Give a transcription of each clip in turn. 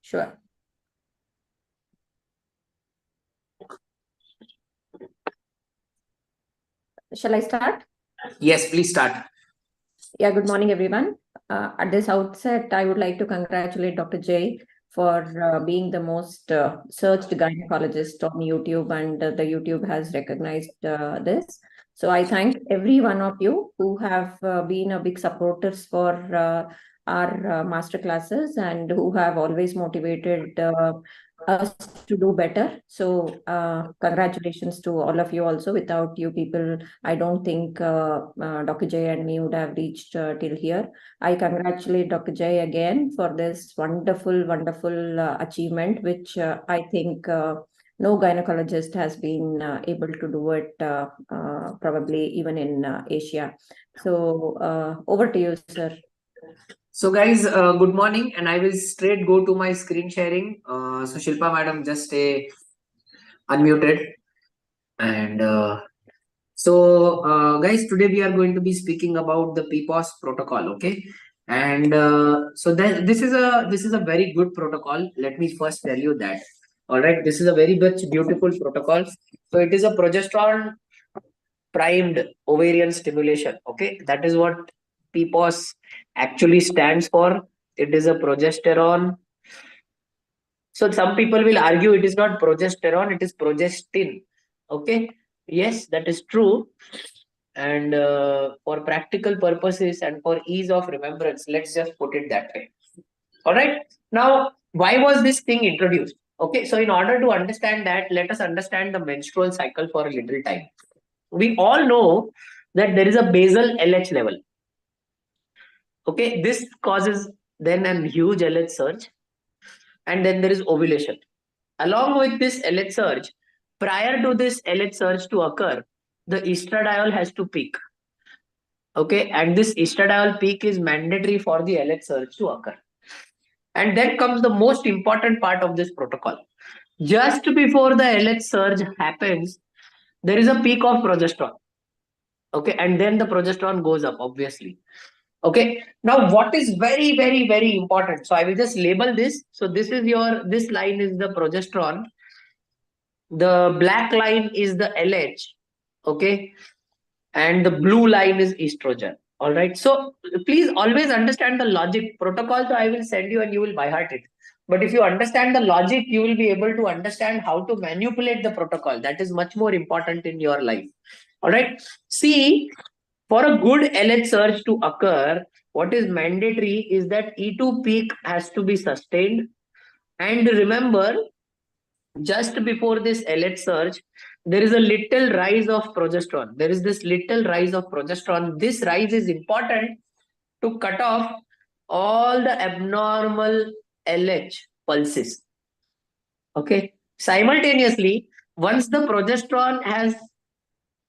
Sure. Shall I start? Yes, please start. Yeah, good morning, everyone. At this outset, I would like to congratulate Dr. Jay for being the most searched gynecologist on YouTube, and the YouTube has recognized this. So I thank every one of you who have been a big supporters for our master classes and who have always motivated us to do better. So congratulations to all of you also. Without you people, I don't think Dr. Jay and me would have reached till here. I congratulate Dr. Jay again for this wonderful, wonderful achievement, which I think no gynecologist has been able to do it, probably even in Asia. So over to you, sir. So guys, good morning, and I will straight go to my screen sharing. So Shilpa madam, just stay unmuted. And guys, today we are going to be speaking about the PPOS protocol. Okay, and so that this is a very good protocol. Let me first tell you that. All right, this is a very much beautiful protocol. So it is a progesterone primed ovarian stimulation. Okay, that is what PPOS actually stands for. It is a progesterone. So some people will argue it is not progesterone, it is progestin. Okay, yes, that is true. And for practical purposes and for ease of remembrance, let's just put it that way. All right. Now, why was this thing introduced? Okay, so in order to understand that, let us understand the menstrual cycle for a little time. We all know that there is a basal LH level. Okay, this causes then a huge LH surge, and then there is ovulation. Along with this LH surge, prior to this LH surge to occur, the estradiol has to peak. Okay, and this estradiol peak is mandatory for the LH surge to occur. And then comes the most important part of this protocol. Just before the LH surge happens, there is a peak of progesterone. Okay, and then the progesterone goes up, obviously. Okay, now what is very, very, very important? So I will just label this. So this line is the progesterone. The black line is the LH. Okay, and the blue line is estrogen. All right, so please always understand the logic. Protocol, so I will send you and you will by heart it. But if you understand the logic, you will be able to understand how to manipulate the protocol. That is much more important in your life. All right, see, for a good LH surge to occur, what is mandatory is that E2 peak has to be sustained. And remember, just before this LH surge, there is a little rise of progesterone. There is this little rise of progesterone. This rise is important to cut off all the abnormal LH pulses. Okay. Simultaneously, once the progesterone has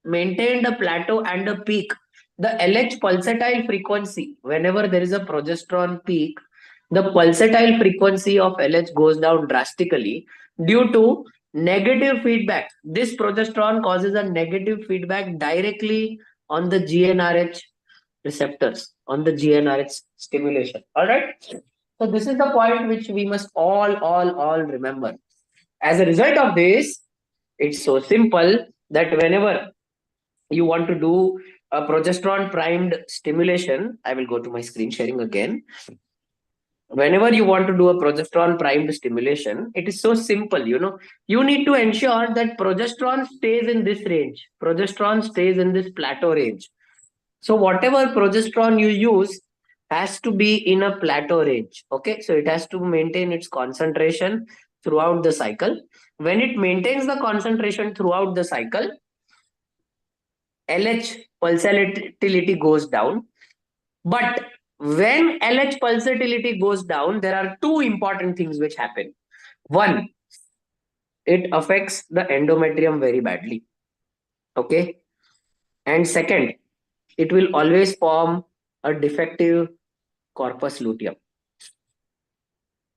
maintained a plateau and a peak, the LH pulsatile frequency, whenever there is a progesterone peak, the pulsatile frequency of LH goes down drastically due to negative feedback. This progesterone causes a negative feedback directly on the GnRH receptors, on the GnRH stimulation. All right. So this is the point which we must all remember. As a result of this, it's so simple that whenever you want to do a progesterone primed stimulation, I will go to my screen sharing again. Whenever you want to do a progesterone primed stimulation, it is so simple. You need to ensure that progesterone stays in this range. Progesterone stays in this plateau range. So whatever progesterone you use has to be in a plateau range. Okay, so it has to maintain its concentration throughout the cycle. When it maintains the concentration throughout the cycle, LH pulsatility goes down. But when LH pulsatility goes down, there are two important things which happen. One, it affects the endometrium very badly. Okay. And second, it will always form a defective corpus luteum.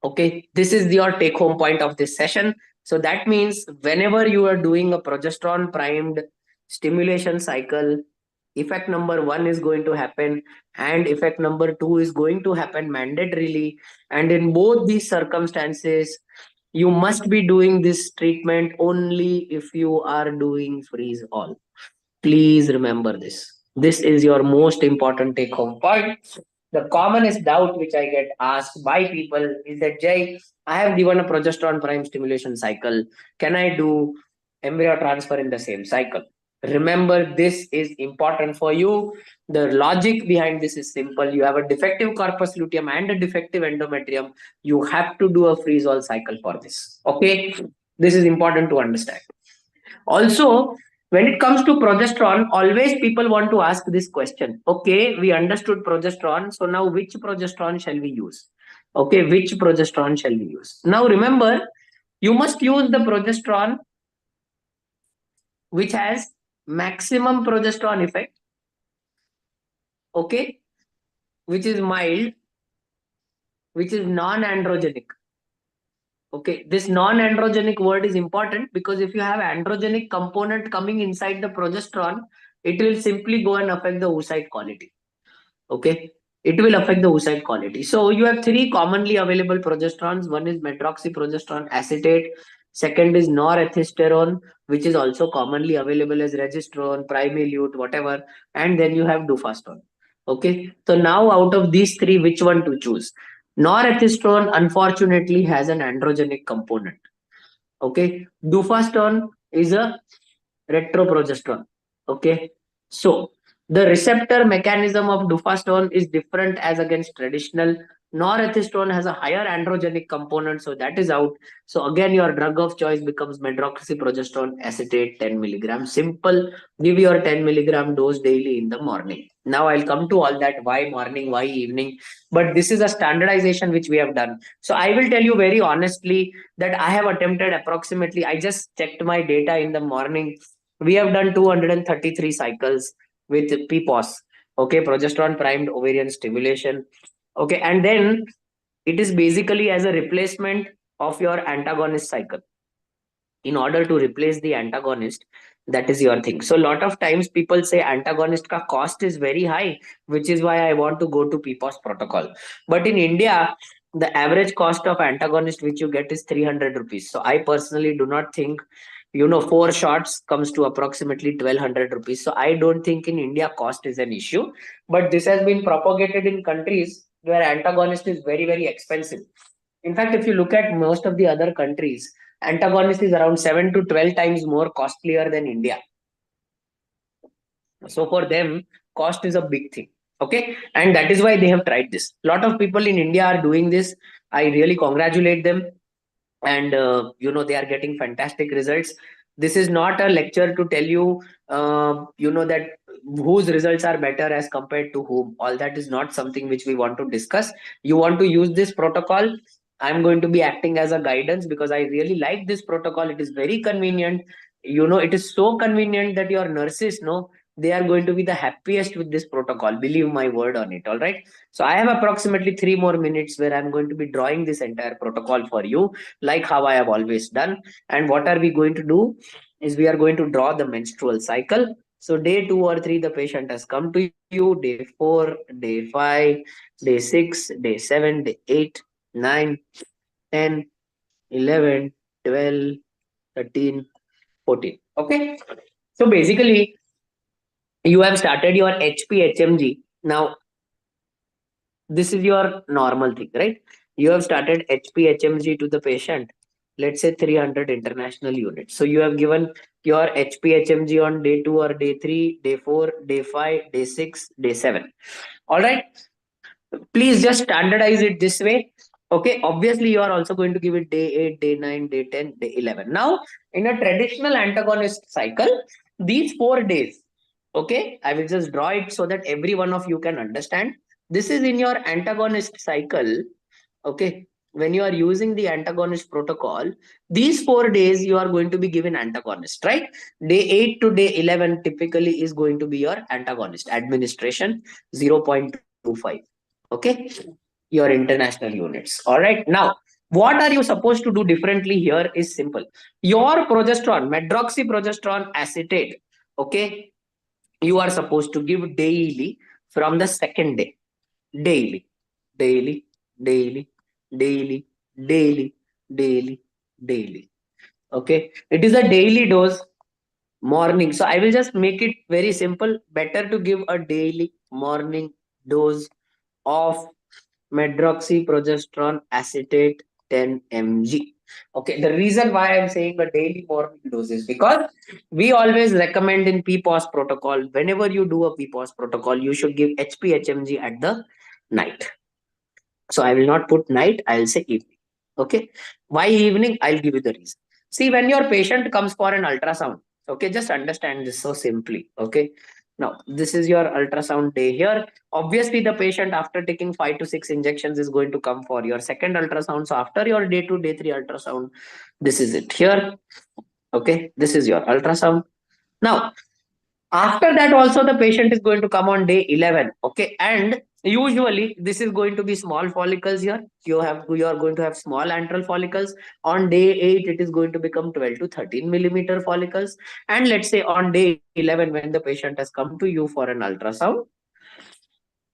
Okay. This is your take home point of this session. So that means whenever you are doing a progesterone primed stimulation cycle, effect number 1 is going to happen and effect number 2 is going to happen mandatorily. And in both these circumstances, you must be doing this treatment only if you are doing freeze all. Please remember this. This is your most important take home point. The commonest doubt which I get asked by people is that, Jay, I have given a progesterone prime stimulation cycle. Can I do embryo transfer in the same cycle? Remember, this is important for you. The logic behind this is simple. You have a defective corpus luteum and a defective endometrium. You have to do a freeze all cycle for this. Okay, this is important to understand. Also, when it comes to progesterone, always people want to ask this question. Okay, we understood progesterone. So now which progesterone shall we use? Okay, which progesterone shall we use? Now remember, you must use the progesterone which has maximum progesterone effect. Okay, which is mild, which is non-androgenic. Okay, this non-androgenic word is important because if you have androgenic component coming inside the progesterone, it will simply go and affect the oocyte quality. Okay, it will affect the oocyte quality. So you have 3 commonly available progesterones. One is medroxyprogesterone acetate. Second is norethisterone, which is also commonly available as registrone, primilute, whatever. And then you have dufastone. Okay, so now out of these 3, which one to choose? Norethisterone unfortunately has an androgenic component. Okay, dufastone is a retroprogesterone. Okay, so the receptor mechanism of dufastone is different as against traditional. Norethistone has a higher androgenic component, so that is out. So again, your drug of choice becomes medroxyprogesterone acetate 10 milligram. Simple. Give your 10 milligram dose daily in the morning. Now I'll come to all that. Why morning? Why evening? But this is a standardization which we have done. So I will tell you very honestly that I have attempted approximately. I just checked my data in the morning. We have done 233 cycles with PPOS. Okay, progesterone primed ovarian stimulation. Okay, and then it is basically as a replacement of your antagonist cycle. In order to replace the antagonist, that is your thing. So a lot of times people say antagonist ka cost is very high, which is why I want to go to PPOS protocol. But in India, the average cost of antagonist which you get is 300 rupees. So I personally do not think, 4 shots comes to approximately 1200 rupees. So I don't think in India cost is an issue. But this has been propagated in countries where antagonist is very, very expensive. In fact, if you look at most of the other countries, antagonist is around 7 to 12 times more costlier than India. So for them, cost is a big thing. Okay, and that is why they have tried this. A lot of people in India are doing this. I really congratulate them, and they are getting fantastic results. This is not a lecture to tell you, that whose results are better as compared to whom. All that is not something which we want to discuss. You want to use this protocol, I'm going to be acting as a guidance because I really like this protocol. It is very convenient. It is so convenient that your nurses know they are going to be the happiest with this protocol. Believe my word on it. All right. So I have approximately 3 more minutes where I'm going to be drawing this entire protocol for you, like how I have always done. And what are we going to do is we are going to draw the menstrual cycle. So day 2 or 3, the patient has come to you. Day 4, day 5, day 6, day 7, day 8, 9, 10, 11, 12, 13, 14. Okay. So basically, you have started your HP-HMG. Now, this is your normal thing, right? You have started HP-HMG to the patient. Let's say 300 international units. So you have given your HP-HMG on day 2 or day 3, day 4, day 5, day 6, day 7. All right. Please just standardize it this way. Okay, obviously you are also going to give it day 8, day 9, day 10, day 11. Now, in a traditional antagonist cycle, these 4 days, okay, I will just draw it so that every one of you can understand. This is in your antagonist cycle. Okay, when you are using the antagonist protocol, these 4 days you are going to be given antagonist, right? Day 8 to day 11 typically is going to be your antagonist administration, 0.25. Okay, your international units. All right. Now, what are you supposed to do differently here is simple. Your progesterone, medroxyprogesterone acetate, okay, you are supposed to give daily from the second day. Daily, daily, daily, daily, daily, daily, daily. Okay, it is a daily dose morning. So I will just make it very simple. Better to give a daily morning dose of medroxyprogesterone acetate 10 mg. Okay, the reason why I'm saying a daily morning dose is because we always recommend in PPOS protocol, whenever you do a PPOS protocol, you should give HPHMG at the night. So I will not put night, I'll say evening. Okay. Why evening? I'll give you the reason. See, when your patient comes for an ultrasound, okay, just understand this so simply. Okay. Now, this is your ultrasound day here. Obviously, the patient after taking 5 to 6 injections is going to come for your second ultrasound. So after your day 2, day 3 ultrasound, this is it here. Okay. This is your ultrasound. Now, after that also the patient is going to come on day 11. Okay, and usually this is going to be small follicles here. You are going to have small antral follicles. On day 8 it is going to become 12 to 13 millimeter follicles, and let's say on day 11 when the patient has come to you for an ultrasound,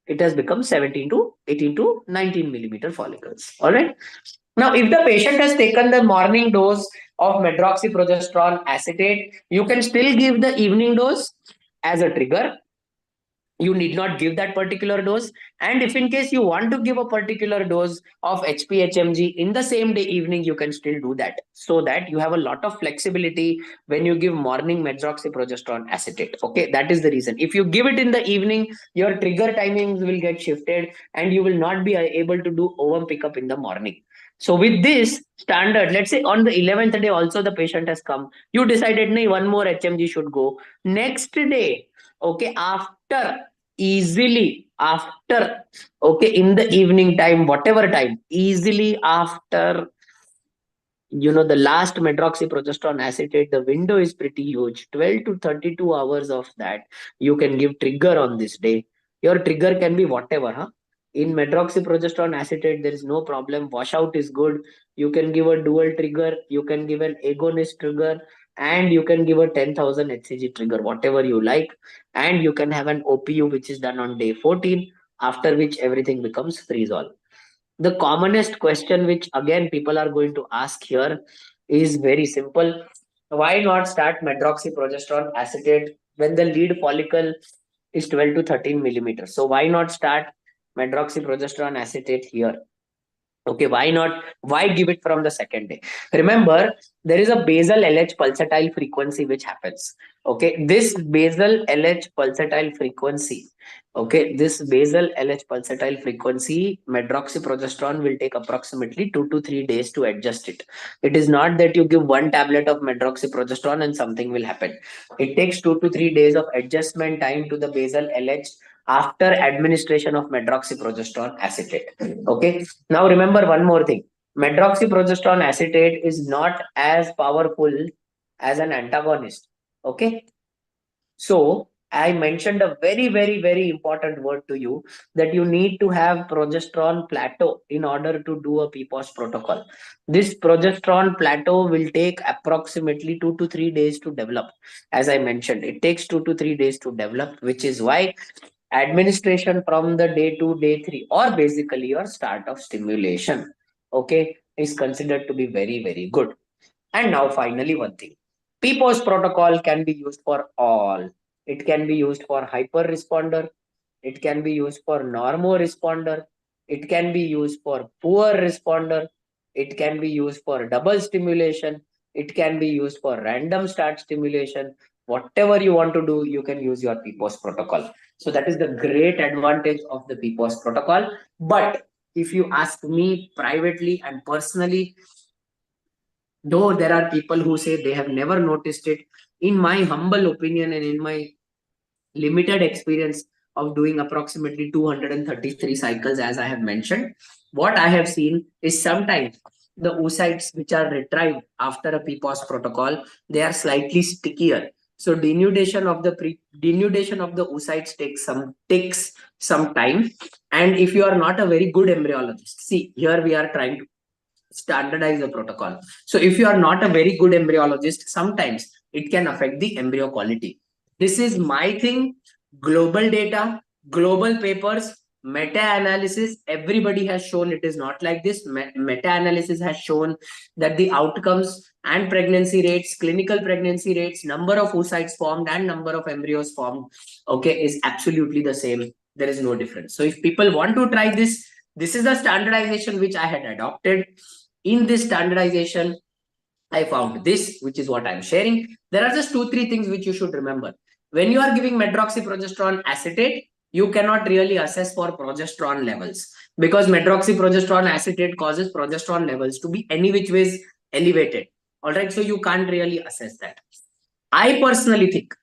it has become 17 to 18 to 19 millimeter follicles. All right. Now, if the patient has taken the morning dose of medroxyprogesterone acetate, you can still give the evening dose as a trigger. You need not give that particular dose. And if in case you want to give a particular dose of HPHMG in the same day evening, you can still do that, so that you have a lot of flexibility when you give morning medroxyprogesterone acetate. Okay, that is the reason. If you give it in the evening, your trigger timings will get shifted and you will not be able to do ovum pickup in the morning. So with this standard, let's say on the 11th day also the patient has come, you decided no, one more HMG should go. Next day, okay, after, easily after, okay, in the evening time, whatever time, easily after, the last medroxyprogesterone acetate, the window is pretty huge, 12 to 32 hours of that you can give trigger on this day. Your trigger can be whatever, huh? In medroxyprogesterone acetate there is no problem, washout is good. You can give a dual trigger, you can give an agonist trigger, and you can give a 10,000 hcg trigger, whatever you like. And you can have an OPU which is done on day 14, after which everything becomes freeze-all. The commonest question which again people are going to ask here is very simple. Why not start medroxyprogesterone acetate when the lead follicle is 12 to 13 millimeters? So why not start medroxyprogesterone acetate here? Okay, why not? Why give it from the second day? Remember, there is a basal LH pulsatile frequency which happens. Okay, this basal LH pulsatile frequency. Okay, this basal LH pulsatile frequency, medroxyprogesterone will take approximately 2 to 3 days to adjust it. It is not that you give one tablet of medroxyprogesterone and something will happen. It takes 2 to 3 days of adjustment time to the basal LH after administration of medroxyprogesterone acetate. Okay. Now remember one more thing. Medroxyprogesterone acetate is not as powerful as an antagonist. Okay. So I mentioned a very, very, very important word to you, that you need to have progesterone plateau in order to do a PPOS protocol. This progesterone plateau will take approximately 2 to 3 days to develop. As I mentioned, it takes 2 to 3 days to develop, which is why administration from the day 2, day 3, or basically your start of stimulation, okay, is considered to be very, very good. And now finally one thing, PPOS protocol can be used for all. It can be used for hyper responder, it can be used for normo responder, it can be used for poor responder, it can be used for double stimulation, it can be used for random start stimulation. Whatever you want to do, you can use your PPOS protocol. So that is the great advantage of the PPOS protocol. But if you ask me privately and personally, though there are people who say they have never noticed it, in my humble opinion and in my limited experience of doing approximately 233 cycles, as I have mentioned, what I have seen is sometimes the oocytes which are retrieved after a PPOS protocol, they are slightly stickier. So denudation of the oocytes takes some time. And if you are not a very good embryologist, see here we are trying to standardize the protocol. So if you are not a very good embryologist, sometimes it can affect the embryo quality. This is my thing. Global data, global papers, meta-analysis. Everybody has shown it is not like this. Meta-analysis has shown that the outcomes and pregnancy rates, clinical pregnancy rates, number of oocytes formed and number of embryos formed, okay, is absolutely the same. There is no difference. So if people want to try this, this is the standardization which I had adopted. In this standardization, I found this, which is what I'm sharing. There are just 2-3 things which you should remember. When you are giving medroxyprogesterone acetate, you cannot really assess for progesterone levels, because medroxyprogesterone acetate causes progesterone levels to be any which ways elevated. All right, so you can't really assess that. I personally think,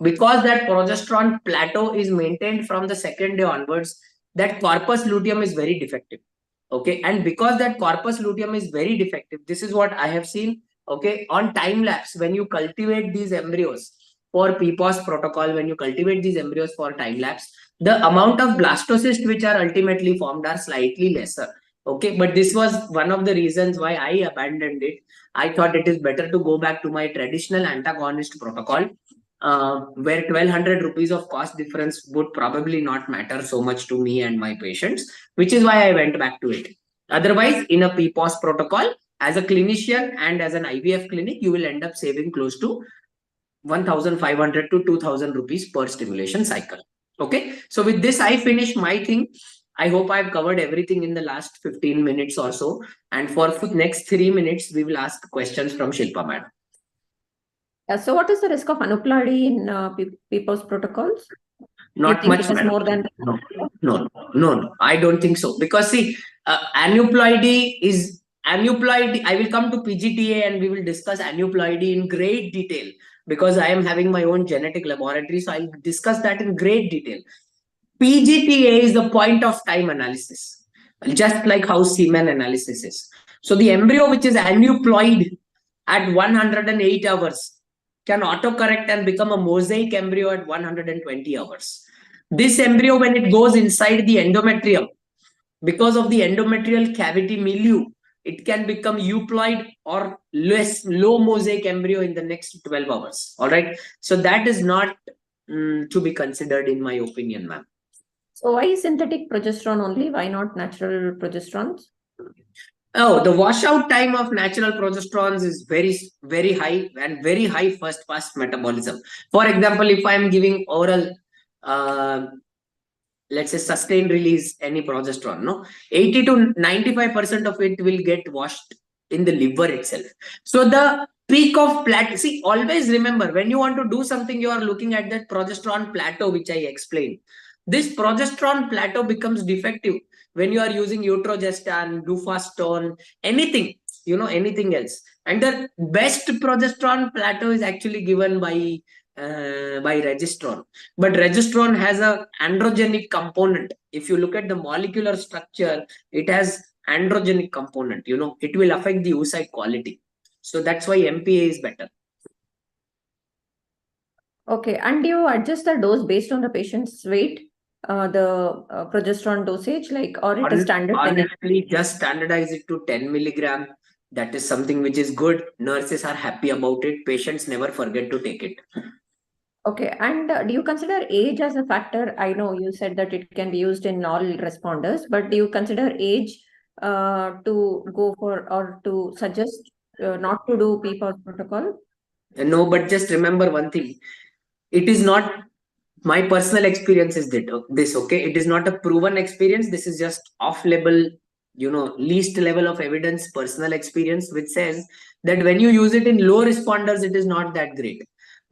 because that progesterone plateau is maintained from the second day onwards, that corpus luteum is very defective. Okay, and because that corpus luteum is very defective, this is what I have seen. Okay, on time lapse, when you cultivate these embryos for PPOS protocol, when you cultivate these embryos for time lapse, the amount of blastocysts which are ultimately formed are slightly lesser. Okay, but this was one of the reasons why I abandoned it. I thought it is better to go back to my traditional antagonist protocol, where 1200 rupees of cost difference would probably not matter so much to me and my patients, which is why I went back to it. Otherwise, in a PPOS protocol, as a clinician and as an IVF clinic, you will end up saving close to 1,500 to 2,000 rupees per stimulation cycle. Okay, so with this, I finish my thing. I hope I've covered everything in the last 15 minutes or so. And for next 3 minutes, we will ask questions from Shilpa madam. So what is the risk of aneuploidy in PPOS protocols? Not much, madam. More than no, I don't think so. Because see, aneuploidy is aneuploidy. I will come to PGTA and we will discuss aneuploidy in great detail, because I am having my own genetic laboratory. So I'll discuss that in great detail. PGTA is the point of time analysis, just like how semen analysis is. So the embryo which is aneuploid at 108 hours can autocorrect and become a mosaic embryo at 120 hours. This embryo, when it goes inside the endometrium, because of the endometrial cavity milieu, it can become euploid or low mosaic embryo in the next 12 hours. All right. So that is not to be considered, in my opinion, ma'am. So why synthetic progesterone only? Why not natural progesterones? Oh, the washout time of natural progesterones is very, very high, and very high first pass metabolism. For example, if I am giving oral, let's say sustained release any progesterone, no, 80 to 95% of it will get washed in the liver itself. So the peak of plateau, see, always remember, when you want to do something, you are looking at that progesterone plateau, which I explained. This progesterone plateau becomes defective when you are using utrogestan, dufastone, anything, anything else. And the best progesterone plateau is actually given by regesterone. But regesterone has a androgenic component. If you look at the molecular structure, it has androgenic component. It will affect the oocyte quality. So that's why MPA is better. Okay, and do you adjust the dose based on the patient's weight? The progesterone dosage, like, or it is standard? Honestly, just standardize it to 10 milligram. That is something which is good. Nurses are happy about it. Patients never forget to take it. Okay, and do you consider age as a factor? I know you said that it can be used in all responders, but do you consider age to go for, or to suggest not to do PPOS protocol? No, but just remember one thing. It is not, my personal experience is this, okay? It is not a proven experience. This is just off-label, least level of evidence, personal experience, which says that when you use it in low responders, it is not that great.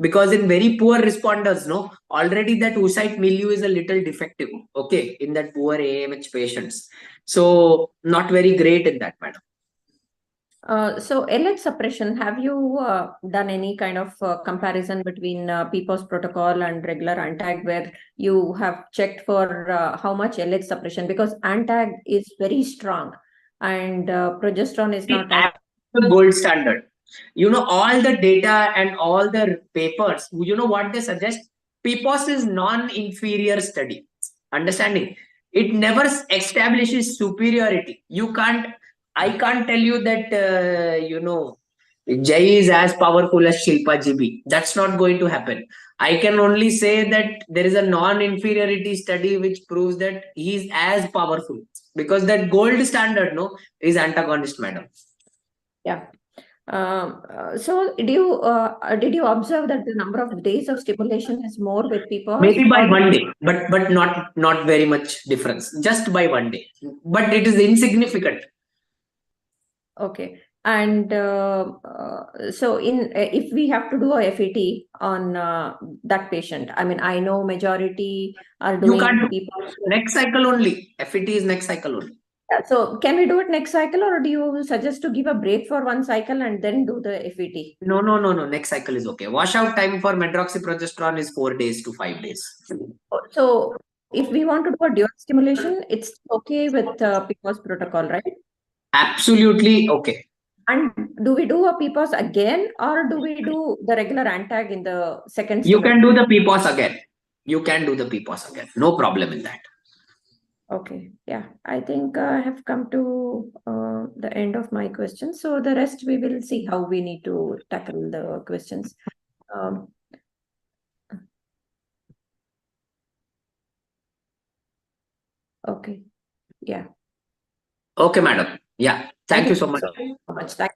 Because in very poor responders, no, already that oocyte milieu is a little defective, okay, in that poor AMH patients. So not very great in that matter. So LH suppression, have you done any kind of comparison between PPOS protocol and regular ANTAG, where you have checked for how much LH suppression? Because ANTAG is very strong and progesterone is not the gold standard. All the data and all the papers, what they suggest? PPOS is non-inferior study. Understanding? It never establishes superiority. I can't tell you that, Jai is as powerful as Shilpa GB. That's not going to happen. I can only say that there is a non-inferiority study which proves that he is as powerful, because that gold standard, no, is antagonist, madam. Yeah. So did you observe that the number of days of stimulation is more with PPOS? Maybe by 1 day, but not very much difference. Just by 1 day, but it is insignificant. Okay. And so if we have to do a FET on that patient, I mean, I know majority are doing You can't PPOS. Next cycle only. FET is next cycle only. So can we do it next cycle, or do you suggest to give a break for one cycle and then do the FET? No. Next cycle is okay. Washout time for medroxyprogesterone is 4 days to 5 days. So if we want to do a dual stimulation, it's okay with PPOS protocol, right? Absolutely okay. And do we do a PPOS again, or do we do the regular antag in the second? You can do the PPOS again. You can do the PPOS again. No problem in that. Okay. Yeah. I think I have come to the end of my questions. So the rest we will see how we need to tackle the questions. Okay. Yeah. Okay, madam. Yeah. Thank you so much. So much. Thank